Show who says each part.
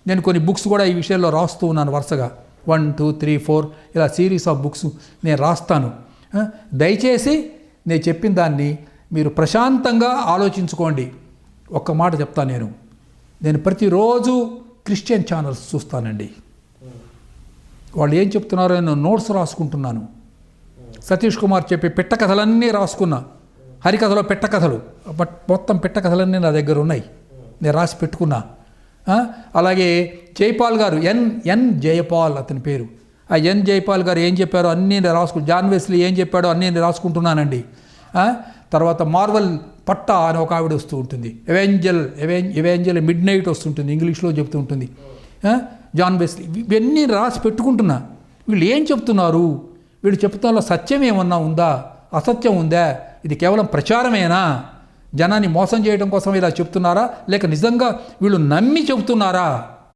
Speaker 1: నేను కొన్ని బుక్స్ కూడా ఈ విషయంలో రాస్తూ ఉన్నాను వరుసగా 1 2 3 4 ఇలా సిరీస్ ఆఫ్ బుక్స్ నేను రాస్తాను. దయచేసి నేను చెప్పిన దాన్ని మీరు ప్రశాంతంగా ఆలోచించుకోండి. ఒక్క మాట చెప్తాను, నేను ప్రతిరోజు క్రిస్టియన్ ఛానల్స్ చూస్తానండి. వాళ్ళు ఏం చెప్తున్నారో నేను నోట్స్ రాసుకుంటున్నాను. సతీష్ కుమార్ చెప్పే పెట్ట కథలన్నీ రాసుకున్నా. హరికథలో పెట్ట కథలు, మొత్తం పెట్ట కథలన్నీ నా దగ్గర ఉన్నాయి, నేను రాసి పెట్టుకున్నా. అలాగే జైపాల్ గారు, ఎన్ జయపాల్ అతని పేరు. ఆ ఎన్ జైపాల్ గారు ఏం చెప్పారో అన్నీ నేను రాసుకుంటా. జాన్ వెస్లీ ఏం చెప్పాడో అన్నీ నేను రాసుకుంటున్నానండి. తర్వాత మార్వెల్ పట్టా అని ఒక ఆవిడ వస్తూ ఉంటుంది, ఎవెంజల్ మిడ్ నైట్ వస్తుంటుంది, ఇంగ్లీష్లో చెప్తూ ఉంటుంది. జాన్ వెస్లీ, ఇవన్నీ రాసి పెట్టుకుంటున్నా. వీళ్ళు ఏం చెప్తున్నారు, వీళ్ళు చెప్తున్న సత్యం ఏమన్నా ఉందా, అసత్యం ఉందా, ఇది కేవలం ప్రచారమేనా, జనాన్ని మోసం చేయడం కోసం ఇలా చెప్తున్నారా, లేక నిజంగా వీళ్ళు నమ్మి చెబుతున్నారా?